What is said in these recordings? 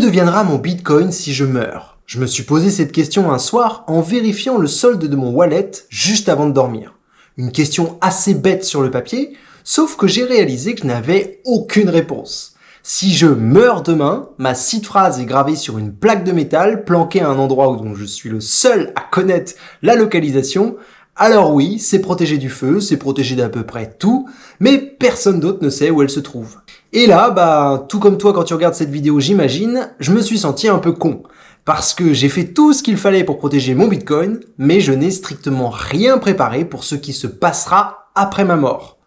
deviendra mon Bitcoin si je meurs? Je me suis posé cette question un soir en vérifiant le solde de mon wallet juste avant de dormir. Une question assez bête sur le papier, sauf que j'ai réalisé que je n'avais aucune réponse. Si je meurs demain, ma seed phrase est gravée sur une plaque de métal planquée à un endroit dont je suis le seul à connaître la localisation. Alors oui, c'est protégé du feu, c'est protégé d'à peu près tout, mais personne d'autre ne sait où elle se trouve. Et là, tout comme toi quand tu regardes cette vidéo j'imagine, je me suis senti un peu con. Parce que j'ai fait tout ce qu'il fallait pour protéger mon Bitcoin, mais je n'ai strictement rien préparé pour ce qui se passera après ma mort.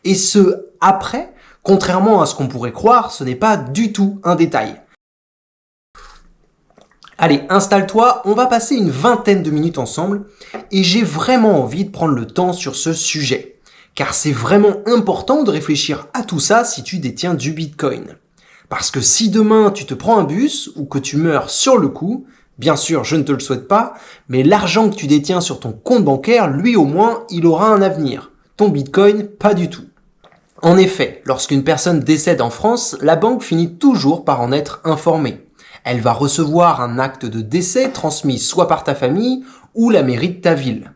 Et ce « après », contrairement à ce qu'on pourrait croire, ce n'est pas du tout un détail. Allez, installe-toi, on va passer une vingtaine de minutes ensemble, et j'ai vraiment envie de prendre le temps sur ce sujet. Car c'est vraiment important de réfléchir à tout ça si tu détiens du Bitcoin. Parce que si demain tu te prends un bus ou que tu meurs sur le coup, bien sûr je ne te le souhaite pas, mais l'argent que tu détiens sur ton compte bancaire, lui au moins, il aura un avenir. Ton Bitcoin, pas du tout. En effet, lorsqu'une personne décède en France, la banque finit toujours par en être informée. Elle va recevoir un acte de décès transmis soit par ta famille ou la mairie de ta ville.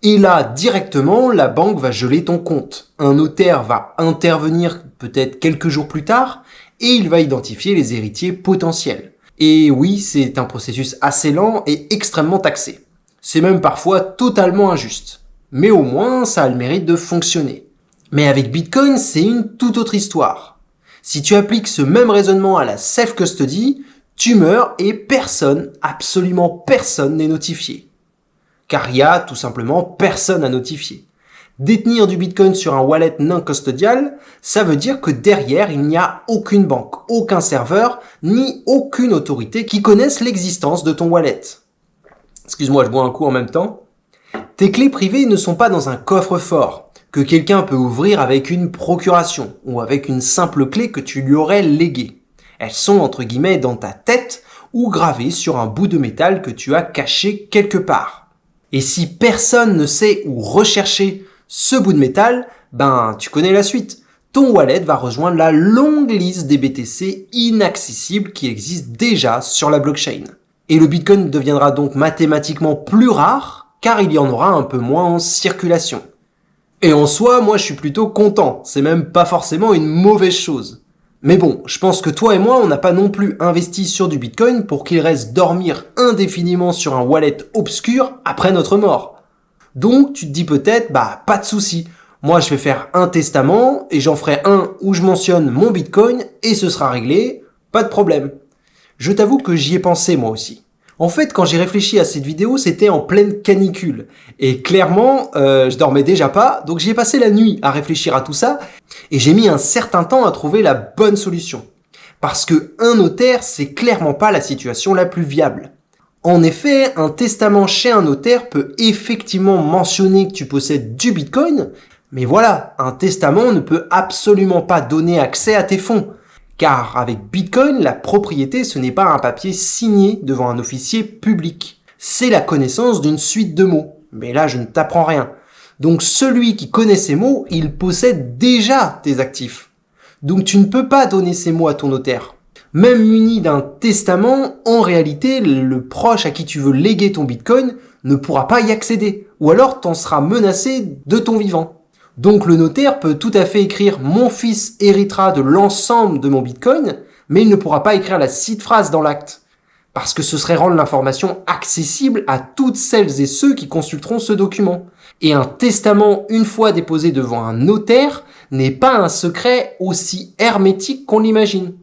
Et là, directement, la banque va geler ton compte. Un notaire va intervenir peut-être quelques jours plus tard et il va identifier les héritiers potentiels. Et oui, c'est un processus assez lent et extrêmement taxé. C'est même parfois totalement injuste. Mais au moins, ça a le mérite de fonctionner. Mais avec Bitcoin, c'est une toute autre histoire. Si tu appliques ce même raisonnement à la self-custody, tu meurs et personne, absolument personne n'est notifié. Car il y a tout simplement personne à notifier. Détenir du Bitcoin sur un wallet non custodial, ça veut dire que derrière, il n'y a aucune banque, aucun serveur, ni aucune autorité qui connaisse l'existence de ton wallet. Excuse-moi, je bois un coup en même temps. Tes clés privées ne sont pas dans un coffre-fort que quelqu'un peut ouvrir avec une procuration ou avec une simple clé que tu lui aurais léguée. Elles sont entre guillemets dans ta tête ou gravées sur un bout de métal que tu as caché quelque part. Et si personne ne sait où rechercher ce bout de métal, tu connais la suite. Ton wallet va rejoindre la longue liste des BTC inaccessibles qui existent déjà sur la blockchain. Et le Bitcoin deviendra donc mathématiquement plus rare car il y en aura un peu moins en circulation. Et en soi, moi je suis plutôt content, c'est même pas forcément une mauvaise chose. Mais bon, je pense que toi et moi, on n'a pas non plus investi sur du Bitcoin pour qu'il reste dormir indéfiniment sur un wallet obscur après notre mort. Donc, tu te dis peut-être, pas de souci. Moi, je vais faire un testament et j'en ferai un où je mentionne mon Bitcoin et ce sera réglé, pas de problème. Je t'avoue que j'y ai pensé moi aussi. En fait, quand j'ai réfléchi à cette vidéo, c'était en pleine canicule. Et clairement, je dormais déjà pas, donc j'y ai passé la nuit à réfléchir à tout ça, et j'ai mis un certain temps à trouver la bonne solution. Parce que un notaire, c'est clairement pas la situation la plus viable. En effet, un testament chez un notaire peut effectivement mentionner que tu possèdes du Bitcoin, mais voilà, un testament ne peut absolument pas donner accès à tes fonds. Car avec Bitcoin, la propriété, ce n'est pas un papier signé devant un officier public. C'est la connaissance d'une suite de mots. Mais là, je ne t'apprends rien. Donc celui qui connaît ces mots, il possède déjà tes actifs. Donc tu ne peux pas donner ces mots à ton notaire. Même muni d'un testament, en réalité, le proche à qui tu veux léguer ton Bitcoin ne pourra pas y accéder. Ou alors t'en seras menacé de ton vivant. Donc le notaire peut tout à fait écrire « Mon fils héritera de l'ensemble de mon Bitcoin », mais il ne pourra pas écrire la seed phrase dans l'acte. Parce que ce serait rendre l'information accessible à toutes celles et ceux qui consulteront ce document. Et un testament, une fois déposé devant un notaire, n'est pas un secret aussi hermétique qu'on l'imagine.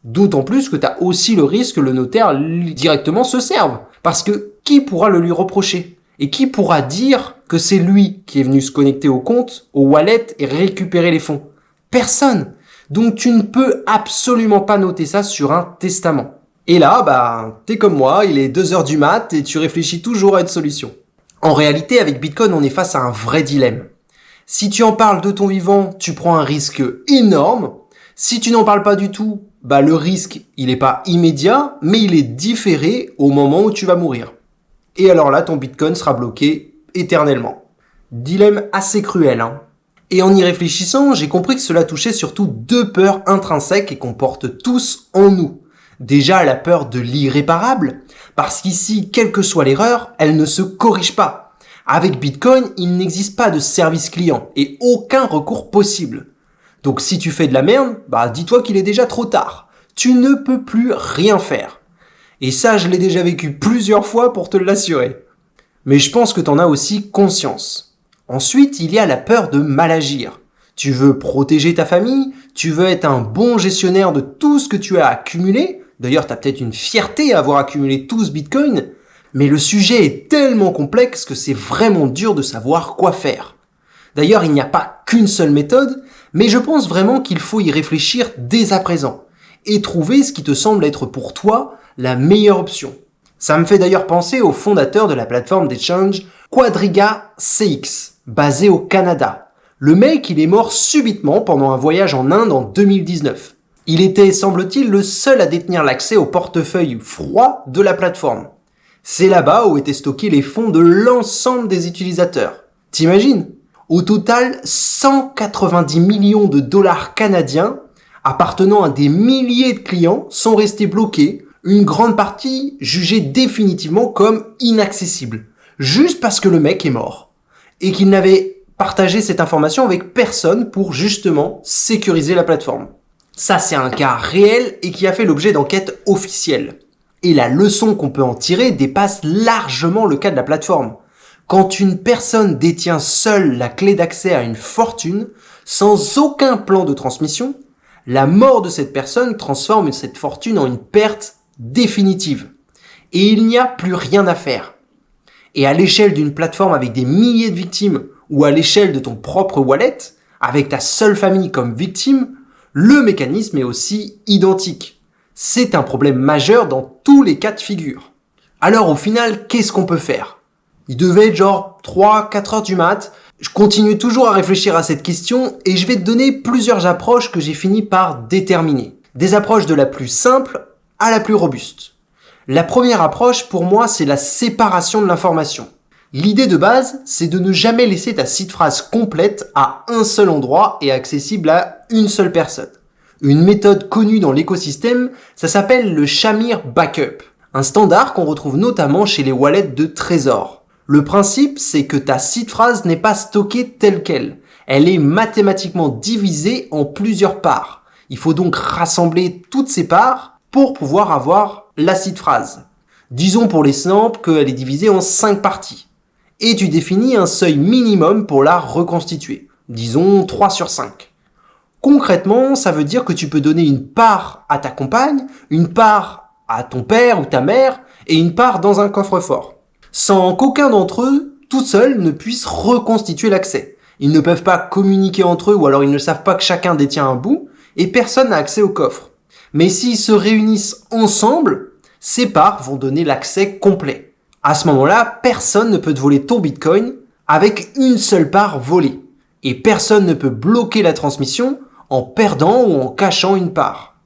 D'autant plus que tu as aussi le risque que le notaire directement se serve. Parce que qui pourra le lui reprocher ? Et qui pourra dire que c'est lui qui est venu se connecter au compte, au wallet et récupérer les fonds? Personne. Donc tu ne peux absolument pas noter ça sur un testament. Et là, t'es comme moi, il est 2h du mat et tu réfléchis toujours à une solution. En réalité, avec Bitcoin, on est face à un vrai dilemme. Si tu en parles de ton vivant, tu prends un risque énorme. Si tu n'en parles pas du tout, le risque, il n'est pas immédiat, mais il est différé au moment où tu vas mourir. Et alors là, ton Bitcoin sera bloqué éternellement. Dilemme assez cruel, hein. Et en y réfléchissant, j'ai compris que cela touchait surtout deux peurs intrinsèques et qu'on porte tous en nous. Déjà, la peur de l'irréparable, parce qu'ici, quelle que soit l'erreur, elle ne se corrige pas. Avec Bitcoin, il n'existe pas de service client et aucun recours possible. Donc si tu fais de la merde, dis-toi qu'il est déjà trop tard. Tu ne peux plus rien faire. Et ça, je l'ai déjà vécu plusieurs fois pour te l'assurer. Mais je pense que t'en as aussi conscience. Ensuite, il y a la peur de mal agir. Tu veux protéger ta famille, tu veux être un bon gestionnaire de tout ce que tu as accumulé. D'ailleurs, tu as peut-être une fierté à avoir accumulé tout ce Bitcoin. Mais le sujet est tellement complexe que c'est vraiment dur de savoir quoi faire. D'ailleurs, il n'y a pas qu'une seule méthode, mais je pense vraiment qu'il faut y réfléchir dès à présent et trouver ce qui te semble être pour toi la meilleure option. Ça me fait d'ailleurs penser au fondateur de la plateforme d'échange Quadriga CX, basé au Canada. Le mec, il est mort subitement pendant un voyage en Inde en 2019. Il était, semble-t-il, le seul à détenir l'accès au portefeuille froid de la plateforme. C'est là-bas où étaient stockés les fonds de l'ensemble des utilisateurs. T'imagines ? Au total, 190 millions de dollars canadiens appartenant à des milliers de clients sont restés bloqués, une grande partie jugée définitivement comme inaccessible, juste parce que le mec est mort et qu'il n'avait partagé cette information avec personne pour justement sécuriser la plateforme. Ça, c'est un cas réel et qui a fait l'objet d'enquêtes officielles. Et la leçon qu'on peut en tirer dépasse largement le cas de la plateforme. Quand une personne détient seule la clé d'accès à une fortune, sans aucun plan de transmission, la mort de cette personne transforme cette fortune en une perte définitive. Et il n'y a plus rien à faire. Et à l'échelle d'une plateforme avec des milliers de victimes, ou à l'échelle de ton propre wallet, avec ta seule famille comme victime, le mécanisme est aussi identique. C'est un problème majeur dans tous les cas de figure. Alors au final, qu'est-ce qu'on peut faire ? Il devait être genre 3-4 heures du mat. Je continue toujours à réfléchir à cette question et je vais te donner plusieurs approches que j'ai fini par déterminer. Des approches de la plus simple à la plus robuste. La première approche, pour moi, c'est la séparation de l'information. L'idée de base, c'est de ne jamais laisser ta seed phrase complète à un seul endroit et accessible à une seule personne. Une méthode connue dans l'écosystème, ça s'appelle le Shamir Backup, un standard qu'on retrouve notamment chez les wallets de Trésor. Le principe, c'est que ta seed phrase n'est pas stockée telle qu'elle. Elle est mathématiquement divisée en plusieurs parts. Il faut donc rassembler toutes ces parts pour pouvoir avoir la seed phrase. Disons pour les simples qu'elle est divisée en 5 parties. Et tu définis un seuil minimum pour la reconstituer. Disons 3 sur 5. Concrètement, ça veut dire que tu peux donner une part à ta compagne, une part à ton père ou ta mère et une part dans un coffre-fort. Sans qu'aucun d'entre eux, tout seul, ne puisse reconstituer l'accès. Ils ne peuvent pas communiquer entre eux ou alors ils ne savent pas que chacun détient un bout et personne n'a accès au coffre. Mais s'ils se réunissent ensemble, ces parts vont donner l'accès complet. À ce moment-là, personne ne peut te voler ton Bitcoin avec une seule part volée. Et personne ne peut bloquer la transmission en perdant ou en cachant une part.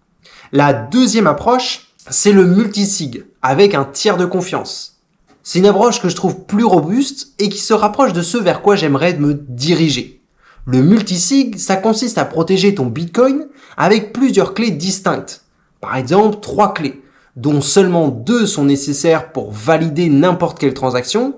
La deuxième approche, c'est le multisig, avec un tiers de confiance. C'est une approche que je trouve plus robuste et qui se rapproche de ce vers quoi j'aimerais me diriger. Le multisig, ça consiste à protéger ton Bitcoin avec plusieurs clés distinctes. Par exemple, 3 clés, dont seulement 2 sont nécessaires pour valider n'importe quelle transaction,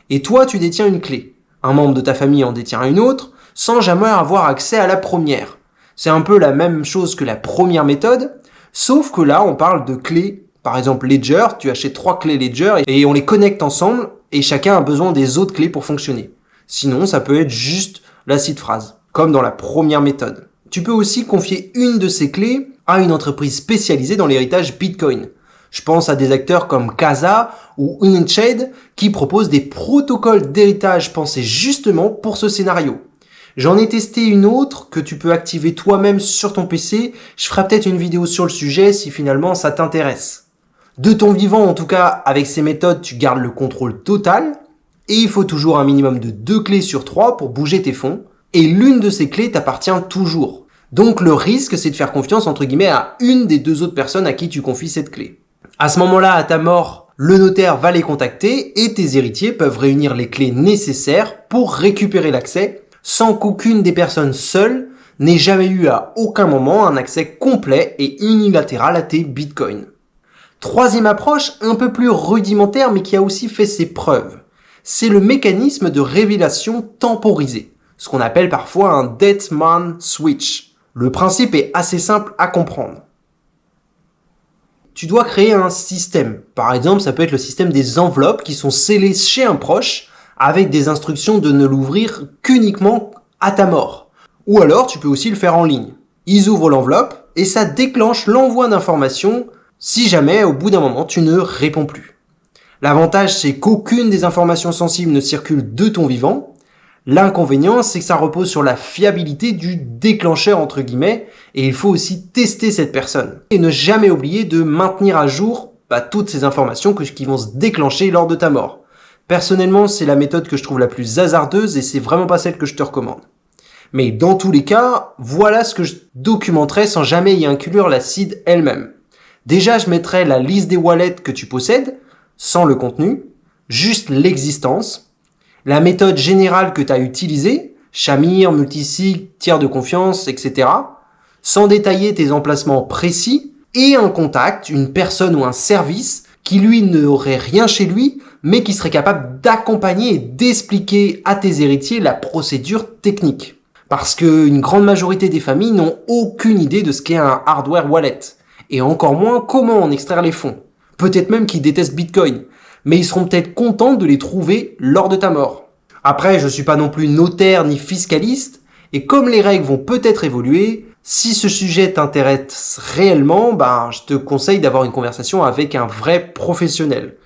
et toi tu détiens une clé. Un membre de ta famille en détient une autre, sans jamais avoir accès à la première. C'est un peu la même chose que la première méthode, sauf que là on parle de clés. Par exemple Ledger, tu achètes 3 clés Ledger et on les connecte ensemble et chacun a besoin des autres clés pour fonctionner. Sinon ça peut être juste la seed phrase, comme dans la première méthode. Tu peux aussi confier une de ces clés à une entreprise spécialisée dans l'héritage Bitcoin. Je pense à des acteurs comme Casa ou Unchained qui proposent des protocoles d'héritage pensés justement pour ce scénario. J'en ai testé une autre que tu peux activer toi-même sur ton PC. Je ferai peut-être une vidéo sur le sujet si finalement ça t'intéresse. De ton vivant, en tout cas, avec ces méthodes, tu gardes le contrôle total. Et il faut toujours un minimum de 2 clés sur 3 pour bouger tes fonds. Et l'une de ces clés t'appartient toujours. Donc le risque, c'est de faire confiance entre guillemets à une des 2 autres personnes à qui tu confies cette clé. À ce moment-là, à ta mort, le notaire va les contacter et tes héritiers peuvent réunir les clés nécessaires pour récupérer l'accès sans qu'aucune des personnes seules n'ait jamais eu à aucun moment un accès complet et unilatéral à tes bitcoins. Troisième approche, un peu plus rudimentaire mais qui a aussi fait ses preuves. C'est le mécanisme de révélation temporisée, ce qu'on appelle parfois un Dead-Man Switch. Le principe est assez simple à comprendre. Tu dois créer un système. Par exemple, ça peut être le système des enveloppes qui sont scellées chez un proche avec des instructions de ne l'ouvrir qu'uniquement à ta mort. Ou alors, tu peux aussi le faire en ligne. Ils ouvrent l'enveloppe et ça déclenche l'envoi d'informations si jamais, au bout d'un moment, tu ne réponds plus. L'avantage, c'est qu'aucune des informations sensibles ne circule de ton vivant. L'inconvénient, c'est que ça repose sur la fiabilité du déclencheur, entre guillemets, et il faut aussi tester cette personne. Et ne jamais oublier de maintenir à jour toutes ces informations qui vont se déclencher lors de ta mort. Personnellement, c'est la méthode que je trouve la plus hasardeuse et c'est vraiment pas celle que je te recommande. Mais dans tous les cas, voilà ce que je documenterai sans jamais y inclure la seed elle-même. Déjà, je mettrai la liste des wallets que tu possèdes, sans le contenu, juste l'existence, la méthode générale que tu as utilisée, Shamir, multisig, tiers de confiance, etc., sans détailler tes emplacements précis, et un contact, une personne ou un service qui lui n'aurait rien chez lui, mais qui serait capable d'accompagner et d'expliquer à tes héritiers la procédure technique. Parce qu'une grande majorité des familles n'ont aucune idée de ce qu'est un hardware wallet. Et encore moins comment en extraire les fonds. Peut-être même qu'ils détestent Bitcoin. Mais ils seront peut-être contents de les trouver lors de ta mort. Après, je suis pas non plus notaire ni fiscaliste. Et comme les règles vont peut-être évoluer, si ce sujet t'intéresse réellement, je te conseille d'avoir une conversation avec un vrai professionnel.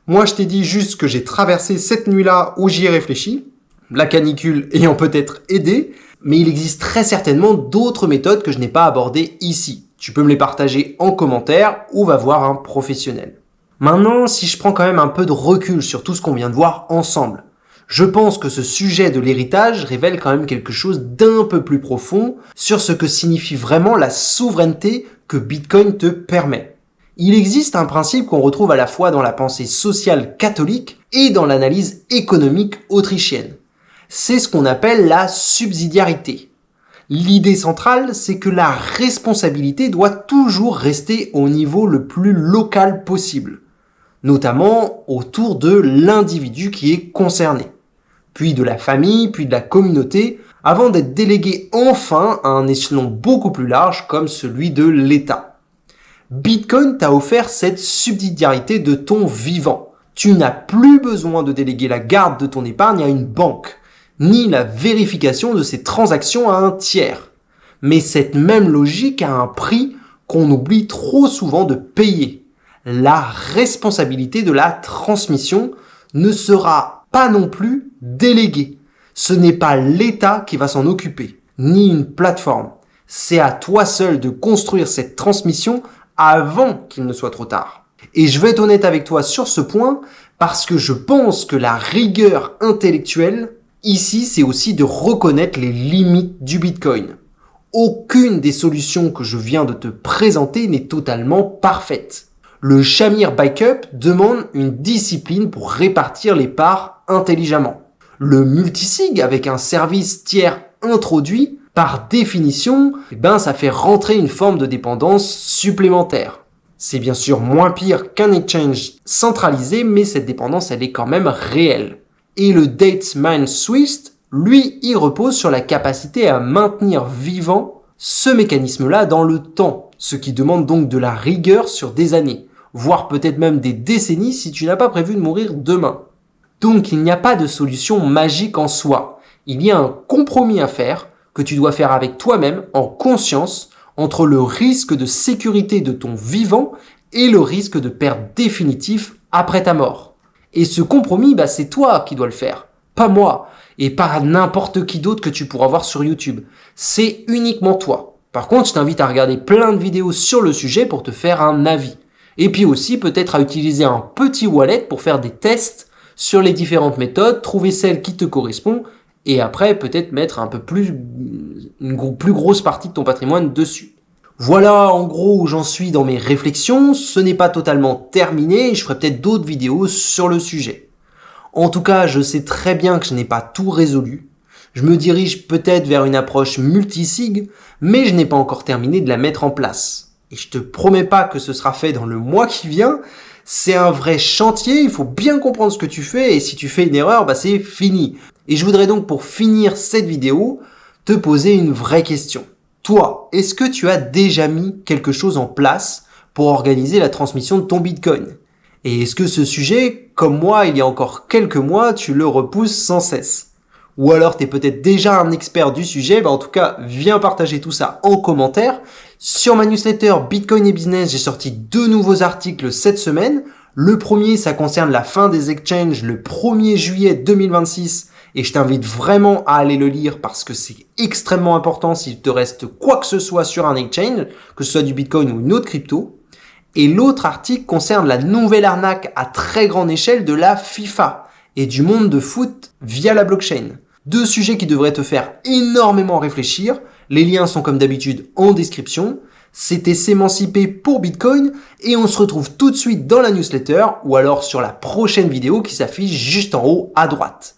Moi, je t'ai dit juste que j'ai traversé cette nuit-là où j'y ai réfléchi. La canicule ayant peut-être aidé. Mais il existe très certainement d'autres méthodes que je n'ai pas abordées ici. Tu peux me les partager en commentaire ou va voir un professionnel. Maintenant, si je prends quand même un peu de recul sur tout ce qu'on vient de voir ensemble, je pense que ce sujet de l'héritage révèle quand même quelque chose d'un peu plus profond sur ce que signifie vraiment la souveraineté que Bitcoin te permet. Il existe un principe qu'on retrouve à la fois dans la pensée sociale catholique et dans l'analyse économique autrichienne. C'est ce qu'on appelle la subsidiarité. L'idée centrale, c'est que la responsabilité doit toujours rester au niveau le plus local possible, notamment autour de l'individu qui est concerné, puis de la famille, puis de la communauté, avant d'être déléguée enfin à un échelon beaucoup plus large comme celui de l'État. Bitcoin t'a offert cette subsidiarité de ton vivant. Tu n'as plus besoin de déléguer la garde de ton épargne à une banque, ni la vérification de ces transactions à un tiers. Mais cette même logique a un prix qu'on oublie trop souvent de payer. La responsabilité de la transmission ne sera pas non plus déléguée. Ce n'est pas l'État qui va s'en occuper, ni une plateforme. C'est à toi seul de construire cette transmission avant qu'il ne soit trop tard. Et je vais être honnête avec toi sur ce point parce que je pense que la rigueur intellectuelle ici, c'est aussi de reconnaître les limites du Bitcoin. Aucune des solutions que je viens de te présenter n'est totalement parfaite. Le Shamir Backup demande une discipline pour répartir les parts intelligemment. Le multisig, avec un service tiers introduit, par définition, ça fait rentrer une forme de dépendance supplémentaire. C'est bien sûr moins pire qu'un exchange centralisé, mais cette dépendance, elle est quand même réelle. Et le Dead-Man Switch, lui, il repose sur la capacité à maintenir vivant ce mécanisme-là dans le temps, ce qui demande donc de la rigueur sur des années, voire peut-être même des décennies si tu n'as pas prévu de mourir demain. Donc il n'y a pas de solution magique en soi, il y a un compromis à faire que tu dois faire avec toi-même en conscience entre le risque de sécurité de ton vivant et le risque de perte définitif après ta mort. Et ce compromis, c'est toi qui dois le faire, pas moi, et pas n'importe qui d'autre que tu pourras voir sur YouTube. C'est uniquement toi. Par contre, je t'invite à regarder plein de vidéos sur le sujet pour te faire un avis. Et puis aussi, peut-être à utiliser un petit wallet pour faire des tests sur les différentes méthodes, trouver celle qui te correspond, et après, peut-être mettre une plus grosse partie de ton patrimoine dessus. Voilà en gros où j'en suis dans mes réflexions, ce n'est pas totalement terminé, je ferai peut-être d'autres vidéos sur le sujet. En tout cas, je sais très bien que je n'ai pas tout résolu. Je me dirige peut-être vers une approche multisig, mais je n'ai pas encore terminé de la mettre en place. Et je te promets pas que ce sera fait dans le mois qui vient. C'est un vrai chantier, il faut bien comprendre ce que tu fais et si tu fais une erreur, c'est fini. Et je voudrais donc pour finir cette vidéo, te poser une vraie question. Toi, est-ce que tu as déjà mis quelque chose en place pour organiser la transmission de ton Bitcoin? Et est-ce que ce sujet, comme moi il y a encore quelques mois, tu le repousses sans cesse? Ou alors tu es peut-être déjà un expert du sujet, en tout cas viens partager tout ça en commentaire. Sur ma newsletter Bitcoin et Business, j'ai sorti 2 nouveaux articles cette semaine. Le premier, ça concerne la fin des exchanges le 1er juillet 2026 et je t'invite vraiment à aller le lire parce que c'est extrêmement important s'il te reste quoi que ce soit sur un exchange, que ce soit du Bitcoin ou une autre crypto. Et l'autre article concerne la nouvelle arnaque à très grande échelle de la FIFA et du monde de foot via la blockchain. 2 sujets qui devraient te faire énormément réfléchir. Les liens sont comme d'habitude en description. C'était S'émanciper pour Bitcoin et on se retrouve tout de suite dans la newsletter ou alors sur la prochaine vidéo qui s'affiche juste en haut à droite.